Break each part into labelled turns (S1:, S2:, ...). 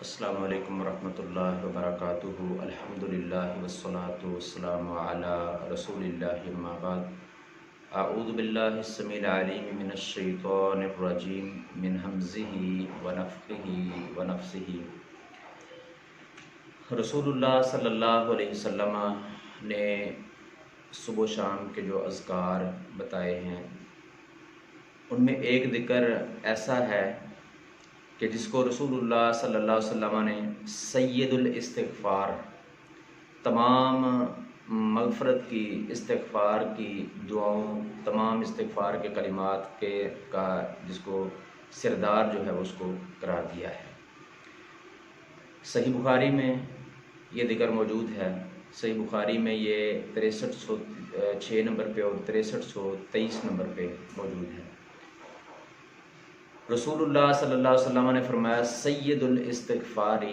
S1: السلام علیکم ورحمۃ اللہ وبرکاتہ۔ الحمدللہ والصلاۃ والسلام علی رسول اللہ، اما بعد۔ اعوذ باللہ السمیع العلیم من الشیطان الرجیم، من ہمزہ ونفخہ ونفثہ۔ رسول اللہ صلی اللہ علیہ وسلم نے صبح و شام کے جو اذکار بتائے ہیں، ان میں ایک ذکر ایسا ہے کہ جس کو رسول اللہ صلی اللہ علیہ وسلم نے سید الاستغفار، تمام مغفرت کی، استغفار کی دعاؤں، تمام استغفار کے کلمات کا جس کو سردار جو ہے اس کو قرار دیا ہے۔ صحیح بخاری میں یہ ذکر موجود ہے۔ صحیح بخاری میں یہ 6306 نمبر پہ اور 6323 نمبر پہ موجود ہے۔ رسول اللہ صلی اللہ علیہ وسلم نے فرمایا، سید الاستغفار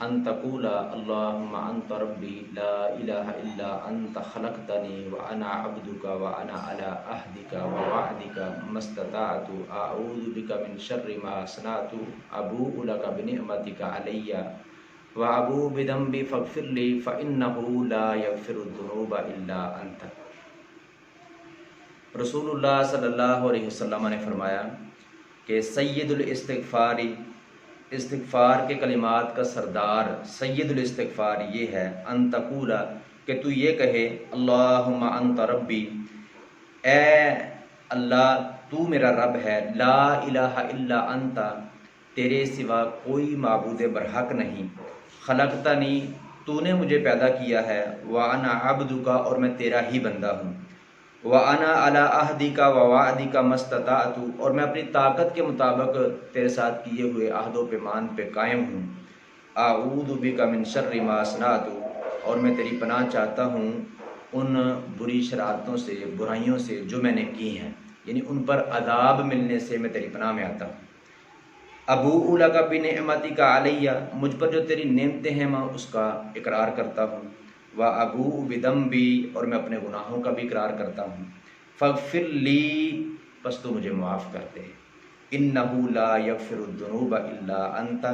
S1: ان تقول اللہم انت ربی لا الہ الا انت خلقتنی وانا عبدک وانا علی عہدک ووعدک ما استطعت اعوذ بک من شر ما صنعت ابوء لک بنعمتک علی وابوء بذنبی فاغفر لی فانہ لا یغفر الذنوب الا انت۔ رسول اللہ صلی اللہ علیہ وسلم نے فرمایا کہ سید الاستغفار، استغفار کے کلمات کا سردار، سید الاستغفار یہ ہے، ان تقول کہ تو یہ کہے، اللہم انت ربی، اے اللہ تو میرا رب ہے، لا الہ الا انت، تیرے سوا کوئی معبود برحق نہیں، خلقتنی، تو نے مجھے پیدا کیا ہے، وانا عبدک، اور میں تیرا ہی بندہ ہوں، وَأَنَا عَلَىٰ عَهْدِكَ وَوَعْدِكَ مَا اسْتَطَعْتُ، اور میں اپنی طاقت کے مطابق تیرے ساتھ کیے ہوئے عہد و پیمان پہ قائم ہوں، اعوذ بک من شر ما صنعت، اور میں تیری پناہ چاہتا ہوں ان بری شرارتوں سے، برائیوں سے جو میں نے کی ہیں، یعنی ان پر عذاب ملنے سے میں تیری پناہ میں آتا ہوں۔ ابوء لک بنعمتک علی، مجھ پر جو تیری نعمتیں ہیں میں اس کا اقرار کرتا ہوں، وابوء بذنبی، اور میں اپنے گناہوں کا بھی اقرار کرتا ہوں، فاغفر لی، پس تو مجھے معاف کر دے، انہ لا یغفر الذنوب الا انت،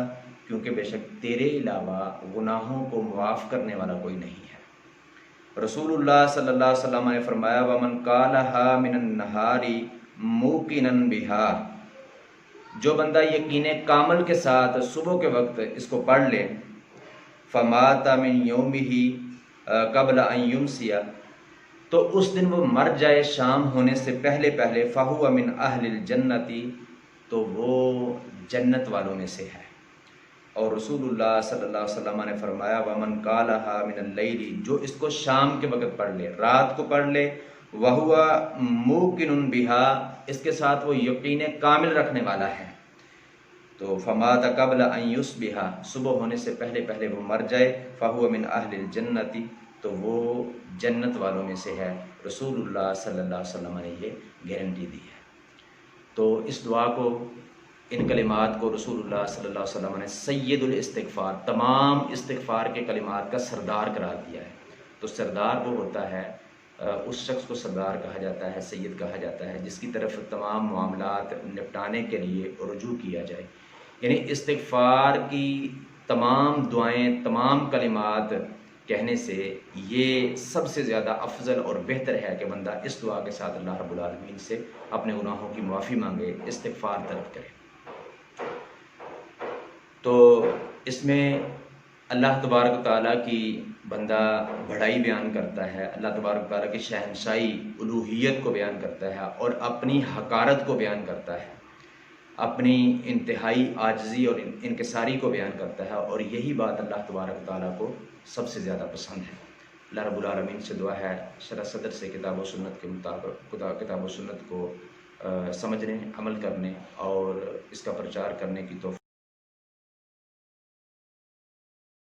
S1: کیونکہ بے شک تیرے علاوہ گناہوں کو معاف کرنے والا کوئی نہیں ہے۔ رسول اللہ صلی اللہ علیہ وسلم نے فرمایا، ومن قالها من النہار موقنا بها، جو بندہ یقین کامل کے ساتھ صبح کے وقت اس کو پڑھ لے، فمات من یومہ قبل ان یمسی، تو اس دن وہ مر جائے شام ہونے سے پہلے پہلے، فہو من اہل الجنت، تو وہ جنت والوں میں سے ہے۔ اور رسول اللہ صلی اللہ علیہ وسلم نے فرمایا، ومن قالها من اللیل، جو اس کو شام کے وقت پڑھ لے، رات کو پڑھ لے، وہو موقن بها، اس کے ساتھ وہ یقین کامل رکھنے والا ہے، تو فمات قبل ان یصبح، صبح ہونے سے پہلے پہلے وہ مر جائے، فہو من اہل الجنت، تو وہ جنت والوں میں سے ہے۔ رسول اللہ صلی اللہ علیہ وسلم نے یہ گارنٹی دی ہے۔ تو اس دعا کو، ان کلمات کو رسول اللہ صلی اللہ علیہ وسلم نے سید الاستغفار، تمام استغفار کے کلمات کا سردار قرار دیا ہے۔ تو سردار وہ ہوتا ہے، اس شخص کو سردار کہا جاتا ہے، سید کہا جاتا ہے، جس کی طرف تمام معاملات نپٹانے کے لیے رجوع کیا جائے۔ یعنی استغفار کی تمام دعائیں، تمام کلمات کہنے سے یہ سب سے زیادہ افضل اور بہتر ہے کہ بندہ اس دعا کے ساتھ اللہ رب العالمین سے اپنے گناہوں کی معافی مانگے، استغفار طلب کرے۔ تو اس میں اللہ تبارک و تعالیٰ کی بندہ بڑائی بیان کرتا ہے، اللہ تبارک و تعالیٰ کی شہنشاہی، الوہیت کو بیان کرتا ہے، اور اپنی حقارت کو بیان کرتا ہے، اپنی انتہائی عاجزی اور انکساری کو بیان کرتا ہے، اور یہی بات اللہ تبارک و تعالیٰ کو سب سے زیادہ پسند ہے۔ اللہ رب العالمین سے دعا ہے شرح صدر سے کتاب و سنت کے مطابق کتاب و سنت کو سمجھنے، عمل کرنے اور اس کا پرچار کرنے کی توفیق